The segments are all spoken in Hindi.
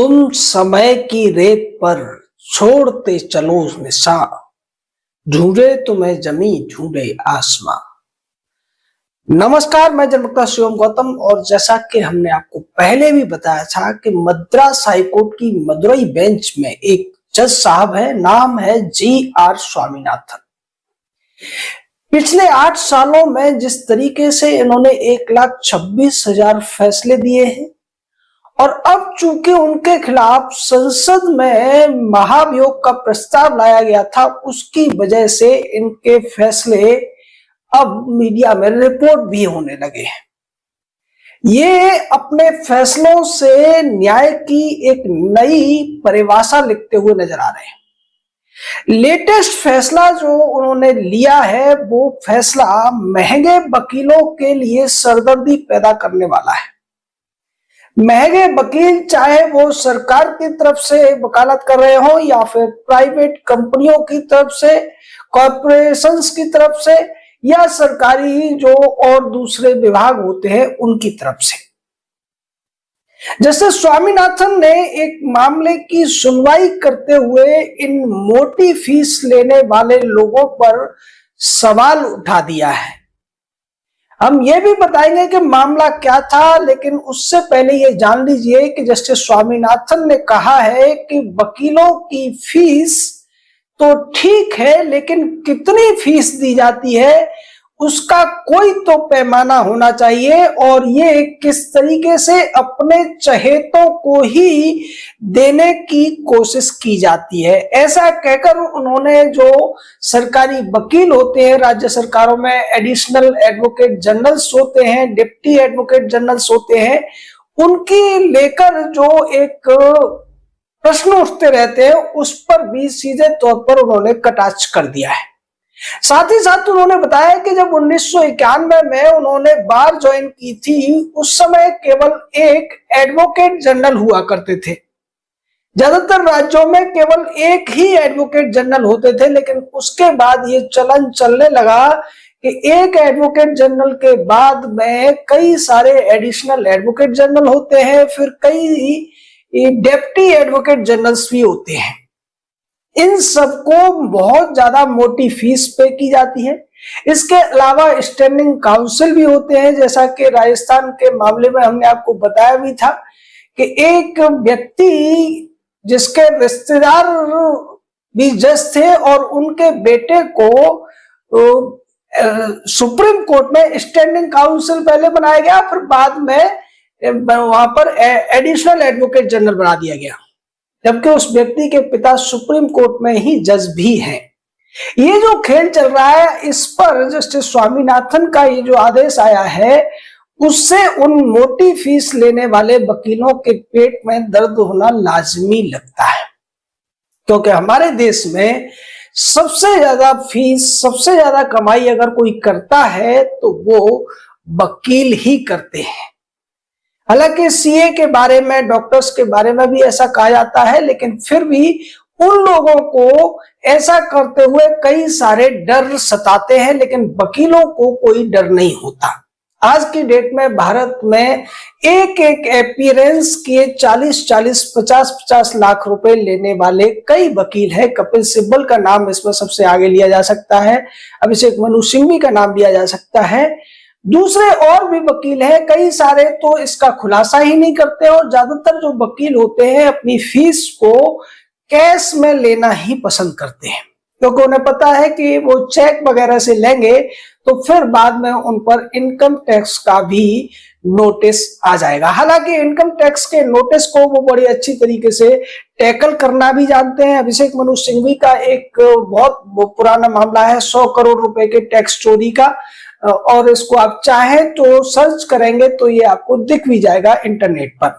तुम समय की रेत पर छोड़ते चलो निशान, ढूंढे तुम्हें जमी ढूंढे आसमां। नमस्कार, मैं जनवक्ता शिवम गौतम। और जैसा कि हमने आपको पहले भी बताया था कि मद्रास हाईकोर्ट की मदुरई बेंच में एक जज साहब है, नाम है जी.आर. स्वामीनाथन। पिछले 8 सालों में जिस तरीके से इन्होंने 1,26,000 फैसले दिए हैं और अब चूंकि उनके खिलाफ संसद में महाभियोग का प्रस्ताव लाया गया था, उसकी वजह से इनके फैसले अब मीडिया में रिपोर्ट भी होने लगे हैं। ये अपने फैसलों से न्याय की एक नई परिभाषा लिखते हुए नजर आ रहे हैं। लेटेस्ट फैसला जो उन्होंने लिया है वो फैसला महंगे वकीलों के लिए सरदर्दी पैदा करने वाला है। महंगे वकील, चाहे वो सरकार की तरफ से वकालत कर रहे हो या फिर प्राइवेट कंपनियों की तरफ से, कॉर्पोरेशंस की तरफ से, या सरकारी जो और दूसरे विभाग होते हैं उनकी तरफ से। जैसे स्वामीनाथन ने एक मामले की सुनवाई करते हुए इन मोटी फीस लेने वाले लोगों पर सवाल उठा दिया है। हम ये भी बताएंगे कि मामला क्या था, लेकिन उससे पहले ये जान लीजिए कि जस्टिस स्वामीनाथन ने कहा है कि वकीलों की फीस तो ठीक है, लेकिन कितनी फीस दी जाती है उसका कोई तो पैमाना होना चाहिए, और ये किस तरीके से अपने चहेतों को ही देने की कोशिश की जाती है। ऐसा कहकर उन्होंने जो सरकारी वकील होते हैं, राज्य सरकारों में एडिशनल एडवोकेट जनरल्स होते हैं, डिप्टी एडवोकेट जनरल्स होते हैं, उनकी लेकर जो एक प्रश्न उठते रहते हैं उस पर भी सीधे तौर पर उन्होंने कटाक्ष कर दिया है। साथ ही साथ उन्होंने बताया कि जब 1991 में उन्होंने बार ज्वाइन की थी, उस समय केवल एक एडवोकेट जनरल हुआ करते थे। ज्यादातर राज्यों में केवल एक ही एडवोकेट जनरल होते थे, लेकिन उसके बाद ये चलन चलने लगा कि एक एडवोकेट जनरल के बाद में कई सारे एडिशनल एडवोकेट जनरल होते हैं, फिर कई डिप्टी एडवोकेट जनरल्स भी होते हैं। इन सबको बहुत ज्यादा मोटी फीस पे की जाती है। इसके अलावा स्टैंडिंग काउंसिल भी होते हैं, जैसा कि राजस्थान के मामले में हमने आपको बताया भी था कि एक व्यक्ति जिसके रिश्तेदार भी जज थे और उनके बेटे को सुप्रीम कोर्ट में स्टैंडिंग काउंसिल पहले बनाया गया, फिर बाद में वहां पर एडिशनल एडवोकेट जनरल बना दिया गया, जबकि उस व्यक्ति के पिता सुप्रीम कोर्ट में ही जज भी हैं। ये जो खेल चल रहा है, इस पर जस्टिस स्वामीनाथन का ये जो आदेश आया है, उससे उन मोटी फीस लेने वाले वकीलों के पेट में दर्द होना लाजमी लगता है, क्योंकि हमारे देश में सबसे ज्यादा फीस, सबसे ज्यादा कमाई अगर कोई करता है तो वो वकील ही करते हैं। हालांकि सीए के बारे में, डॉक्टर्स के बारे में भी ऐसा कहा जाता है, लेकिन फिर भी उन लोगों को ऐसा करते हुए कई सारे डर सताते हैं, लेकिन वकीलों को कोई डर नहीं होता। आज की डेट में भारत में एक एक अपीयरेंस के 40-40, 50-50 लाख रुपए लेने वाले कई वकील हैं। कपिल सिब्बल का नाम इसमें सबसे आगे लिया जा सकता है, अभिषेक मनु सिंघवी का नाम लिया जा सकता है, दूसरे और भी वकील हैं कई सारे, तो इसका खुलासा ही नहीं करते। और ज्यादातर जो वकील होते हैं अपनी फीस को कैश में लेना ही पसंद करते हैं, क्योंकि उन्हें पता है कि वो चेक वगैरह से लेंगे तो फिर बाद में उन पर इनकम टैक्स का भी नोटिस आ जाएगा। हालांकि इनकम टैक्स के नोटिस को वो बड़ी अच्छी तरीके से टैकल करना भी जानते हैं। अभिषेक मनु सिंघवी का एक बहुत पुराना मामला है 100 करोड़ रुपए के टैक्स चोरी का, और इसको आप चाहें तो सर्च करेंगे तो ये आपको दिख भी जाएगा इंटरनेट पर।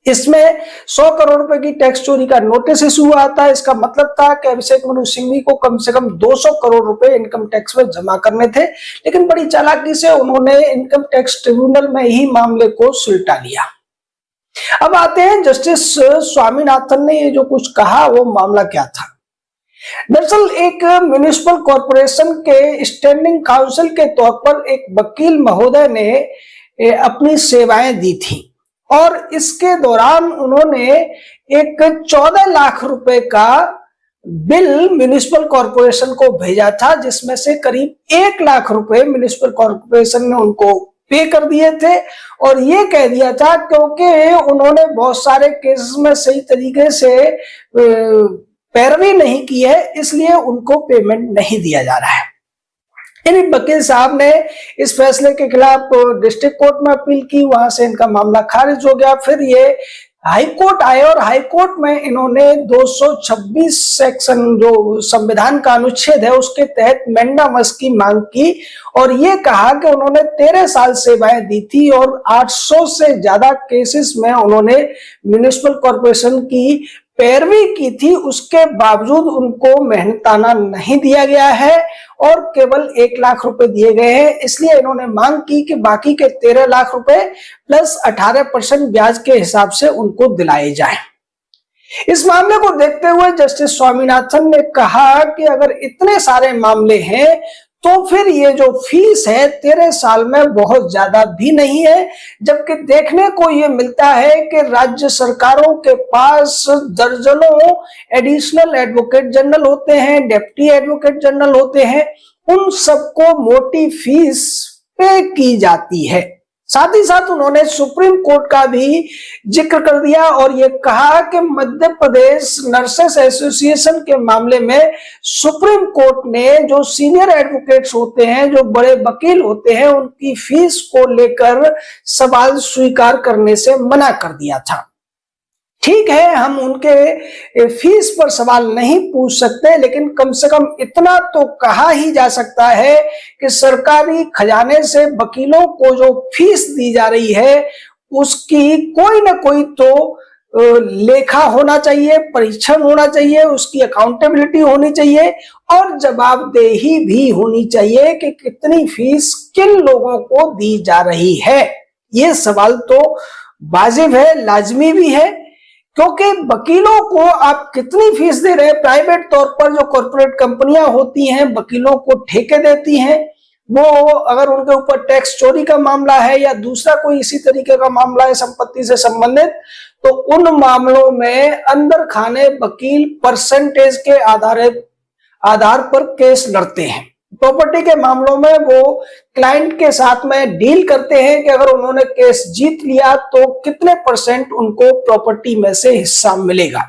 इसमें 100 करोड़ रुपए की टैक्स चोरी का नोटिस इशू हुआ था। इसका मतलब था कि अभिषेक मनु सिंघवी को कम से कम 200 करोड़ रुपए इनकम टैक्स में जमा करने थे, लेकिन बड़ी चालाकी से उन्होंने इनकम टैक्स ट्रिब्यूनल में ही मामले को सुलटा लिया। अब आते हैं जस्टिस स्वामीनाथन ने ये जो कुछ कहा वो मामला क्या था। दरअसल एक म्युनिसिपल कॉर्पोरेशन के स्टैंडिंग काउंसिल के तौर पर एक वकील महोदय ने अपनी सेवाएं दी थी, और इसके दौरान उन्होंने एक 14 लाख रुपए का बिल म्युनिसिपल कॉर्पोरेशन को भेजा था, जिसमें से करीब 1 लाख रुपए म्युनिसिपल कॉर्पोरेशन ने उनको पे कर दिए थे और ये कह दिया था क्योंकि उन्होंने बहुत सारे केसेस में सही तरीके से पैरवी नहीं की है, इसलिए उनको पेमेंट नहीं दिया जा रहा है। यानी वकील साहब ने इस फैसले के खिलाफ डिस्ट्रिक्ट कोर्ट में अपील की, वहां से इनका मामला खारिज हो गया। फिर ये हाई कोर्ट आए और हाई कोर्ट में इन्होंने 226 सेक्शन जो संविधान का अनुच्छेद है उसके तहत मैंडामस की मांग की और ये कहा कि उन्होंने 13 साल सेवाएं दी थी और 800 से ज्यादा केसेस में उन्होंने म्युनिसिपल कॉर्पोरेशन की पैरवी की थी, उसके बावजूद उनको मेहनताना नहीं दिया गया है और केवल 1 लाख रुपए दिए गए हैं। इसलिए इन्होंने मांग की कि बाकी के 13 लाख रुपए प्लस 18% ब्याज के हिसाब से उनको दिलाए जाए। इस मामले को देखते हुए जस्टिस स्वामीनाथन ने कहा कि अगर इतने सारे मामले हैं तो फिर ये जो फीस है 13 साल में बहुत ज्यादा भी नहीं है, जबकि देखने को ये मिलता है कि राज्य सरकारों के पास दर्जनों एडिशनल एडवोकेट जनरल होते हैं, डिप्टी एडवोकेट जनरल होते हैं, उन सबको मोटी फीस पे की जाती है। साथ ही साथ उन्होंने सुप्रीम कोर्ट का भी जिक्र कर दिया और ये कहा कि मध्य प्रदेश नर्सेस एसोसिएशन के मामले में सुप्रीम कोर्ट ने जो सीनियर एडवोकेट्स होते हैं, जो बड़े वकील होते हैं, उनकी फीस को लेकर सवाल स्वीकार करने से मना कर दिया था। ठीक है, हम उनके फीस पर सवाल नहीं पूछ सकते, लेकिन कम से कम इतना तो कहा ही जा सकता है कि सरकारी खजाने से वकीलों को जो फीस दी जा रही है उसकी कोई ना कोई तो लेखा होना चाहिए, परीक्षण होना चाहिए, उसकी अकाउंटेबिलिटी होनी चाहिए और जवाबदेही भी होनी चाहिए कि कितनी फीस किन लोगों को दी जा रही है। ये सवाल तो वाजिब है, लाजमी भी है, क्योंकि वकीलों को आप कितनी फीस दे रहे हैं। प्राइवेट तौर पर जो कॉर्पोरेट कंपनियां होती हैं वकीलों को ठेके देती हैं, वो अगर उनके ऊपर टैक्स चोरी का मामला है या दूसरा कोई इसी तरीके का मामला है संपत्ति से संबंधित, तो उन मामलों में अंदर खाने वकील परसेंटेज के आधार पर केस लड़ते हैं। प्रॉपर्टी के मामलों में वो क्लाइंट के साथ में डील करते हैं कि अगर उन्होंने केस जीत लिया तो कितने % उनको प्रॉपर्टी में से हिस्सा मिलेगा।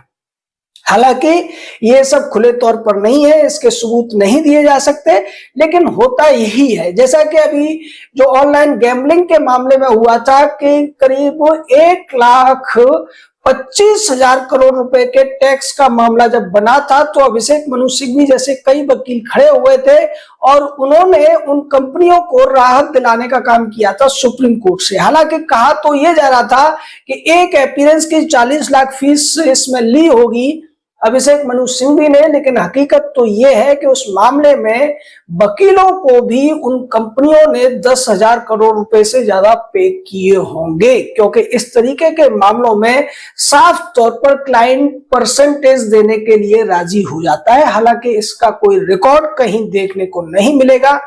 हालांकि ये सब खुले तौर पर नहीं है, इसके सबूत नहीं दिए जा सकते, लेकिन होता यही है। जैसा कि अभी जो ऑनलाइन गैम्बलिंग के मामले में हुआ था कि करीब 1,25,000 करोड़ रुपए के टैक्स का मामला जब बना था तो अभिषेक मनु सिंघवी जैसे कई वकील खड़े हुए थे और उन्होंने उन कंपनियों को राहत दिलाने का काम किया था सुप्रीम कोर्ट से। हालांकि कहा तो ये जा रहा था कि एक अपीयरेंस की 40 लाख फीस इसमें ली होगी अभिषेक मनु सिंघवी ने, लेकिन हकीकत तो यह है कि उस मामले में वकीलों को भी उन कंपनियों ने 10,000 करोड़ रुपए से ज्यादा पे किए होंगे, क्योंकि इस तरीके के मामलों में साफ तौर पर क्लाइंट परसेंटेज देने के लिए राजी हो जाता है। हालांकि इसका कोई रिकॉर्ड कहीं देखने को नहीं मिलेगा।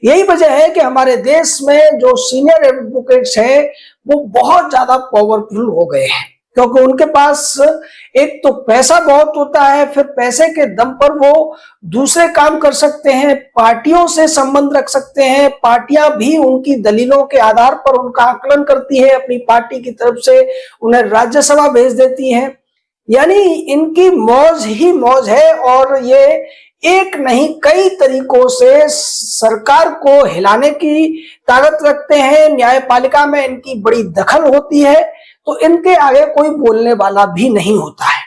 यही वजह है कि हमारे देश में जो सीनियर एडवोकेट्स हैं वो बहुत ज्यादा पावरफुल हो गए हैं, क्योंकि उनके पास एक तो पैसा बहुत होता है, फिर पैसे के दम पर वो दूसरे काम कर सकते हैं, पार्टियों से संबंध रख सकते हैं, पार्टियां भी उनकी दलीलों के आधार पर उनका आकलन करती है, अपनी पार्टी की तरफ से उन्हें राज्यसभा भेज देती हैं। यानी इनकी मौज ही मौज है और ये एक नहीं कई तरीकों से सरकार को हिलाने की ताकत रखते हैं। न्यायपालिका में इनकी बड़ी दखल होती है, तो इनके आगे कोई बोलने वाला भी नहीं होता है।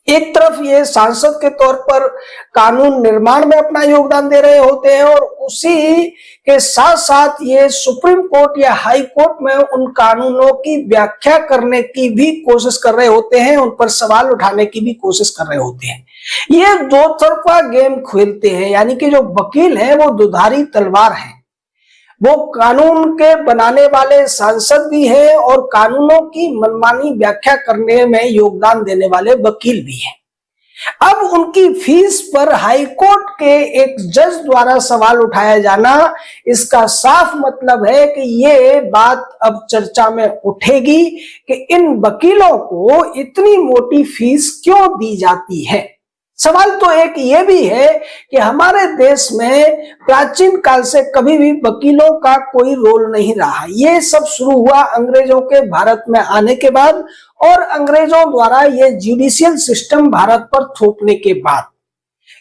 एक तरफ ये सांसद के तौर पर कानून निर्माण में अपना योगदान दे रहे होते हैं और उसी के साथ साथ ये सुप्रीम कोर्ट या हाई कोर्ट में उन कानूनों की व्याख्या करने की भी कोशिश कर रहे होते हैं, उन पर सवाल उठाने की भी कोशिश कर रहे होते हैं। ये दो तरफा गेम खेलते हैं, यानी कि जो वकील हैं वो दुधारी तलवार हैं। वो कानून के बनाने वाले सांसद भी हैं और कानूनों की मनमानी व्याख्या करने में योगदान देने वाले वकील भी हैं। अब उनकी फीस पर हाईकोर्ट के एक जज द्वारा सवाल उठाया जाना, इसका साफ मतलब है कि ये बात अब चर्चा में उठेगी कि इन वकीलों को इतनी मोटी फीस क्यों दी जाती है। सवाल तो एक ये भी है कि हमारे देश में प्राचीन काल से कभी भी वकीलों का कोई रोल नहीं रहा। ये सब शुरू हुआ अंग्रेजों के भारत में आने के बाद और अंग्रेजों द्वारा ये जुडिशियल सिस्टम भारत पर थोपने के बाद।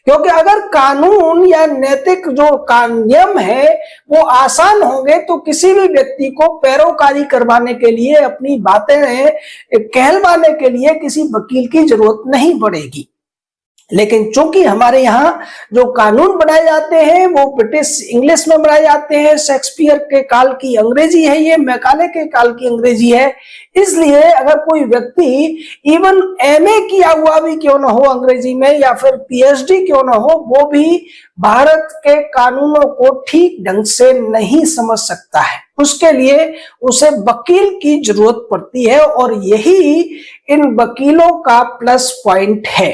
क्योंकि अगर कानून या नैतिक जो नियम है वो आसान होंगे तो किसी भी व्यक्ति को पैरोकारी करवाने के लिए, अपनी बातें कहलवाने के लिए किसी वकील की जरूरत नहीं पड़ेगी। लेकिन चूंकि हमारे यहाँ जो कानून बनाए जाते हैं वो ब्रिटिश इंग्लिश में बनाए जाते हैं, शेक्सपियर के काल की अंग्रेजी है, ये मैकाले के काल की अंग्रेजी है, इसलिए अगर कोई व्यक्ति इवन एमए किया हुआ भी क्यों ना हो अंग्रेजी में या फिर पीएचडी क्यों ना हो, वो भी भारत के कानूनों को ठीक ढंग से नहीं समझ सकता है। उसके लिए उसे वकील की जरूरत पड़ती है और यही इन वकीलों का प्लस पॉइंट है।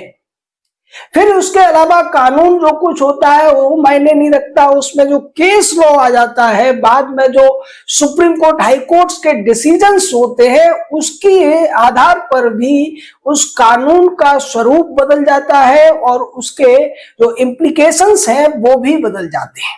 फिर उसके अलावा कानून जो कुछ होता है वो मायने नहीं रखता, उसमें जो केस लॉ आ जाता है, बाद में जो सुप्रीम कोर्ट, हाई कोर्ट्स के डिसीजंस होते हैं, उसके आधार पर भी उस कानून का स्वरूप बदल जाता है और उसके जो इम्प्लीकेशंस हैं वो भी बदल जाते हैं।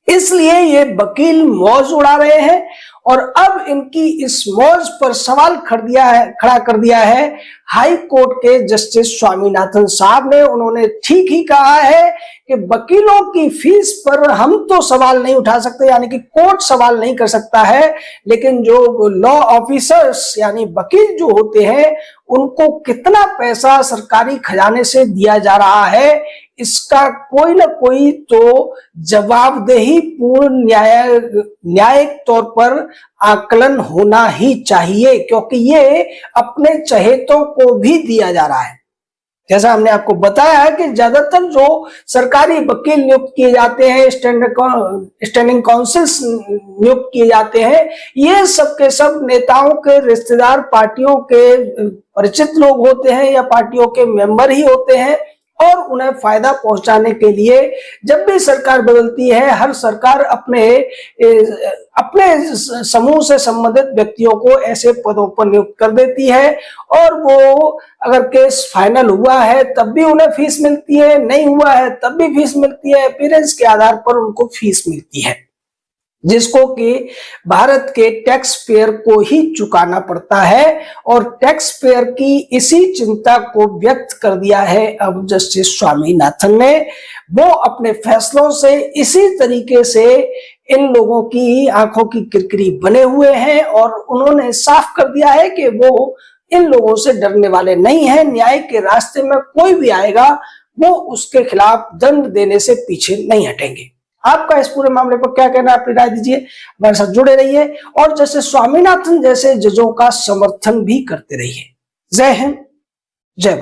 इसलिए ये वकील मौज उड़ा रहे हैं और अब इनकी इस मौज पर सवाल खड़ा कर दिया है हाई कोर्ट के जस्टिस स्वामीनाथन साहब ने। उन्होंने ठीक ही कहा है कि वकीलों की फीस पर हम तो सवाल नहीं उठा सकते, यानी कि कोर्ट सवाल नहीं कर सकता है, लेकिन जो लॉ ऑफिसर्स यानी वकील जो होते हैं उनको कितना पैसा सरकारी खजाने से दिया जा रहा है, इसका कोई ना कोई तो जवाबदेही पूर्ण न्यायिक तौर पर आकलन होना ही चाहिए, क्योंकि ये अपने चहेतों को भी दिया जा रहा है। जैसा हमने आपको बताया है कि ज्यादातर जो सरकारी वकील नियुक्त किए जाते हैं, स्टैंडिंग काउंसिल्स नियुक्त किए जाते हैं, ये सब के सब नेताओं के रिश्तेदार, पार्टियों के परिचित लोग होते हैं या पार्टियों के मेंबर ही होते हैं और उन्हें फायदा पहुंचाने के लिए जब भी सरकार बदलती है, हर सरकार अपने समूह से संबंधित व्यक्तियों को ऐसे पदों पर नियुक्त कर देती है और वो अगर केस फाइनल हुआ है तब भी उन्हें फीस मिलती है, नहीं हुआ है तब भी फीस मिलती है, अपीयरेंस के आधार पर उनको फीस मिलती है, जिसको कि भारत के टैक्स पेयर को ही चुकाना पड़ता है। और टैक्स पेयर की इसी चिंता को व्यक्त कर दिया है अब जस्टिस स्वामीनाथन ने। वो अपने फैसलों से इसी तरीके से इन लोगों की आंखों की किरकिरी बने हुए हैं और उन्होंने साफ कर दिया है कि वो इन लोगों से डरने वाले नहीं हैं। न्याय के रास्ते में कोई भी आएगा वो उसके खिलाफ दंड देने से पीछे नहीं हटेंगे। आपका इस पूरे मामले पर क्या कहना है, अपनी राय दीजिए, हमारे साथ जुड़े रहिए और जैसे स्वामीनाथन जैसे जजों का समर्थन भी करते रहिए। जय हिंद, जय भारत।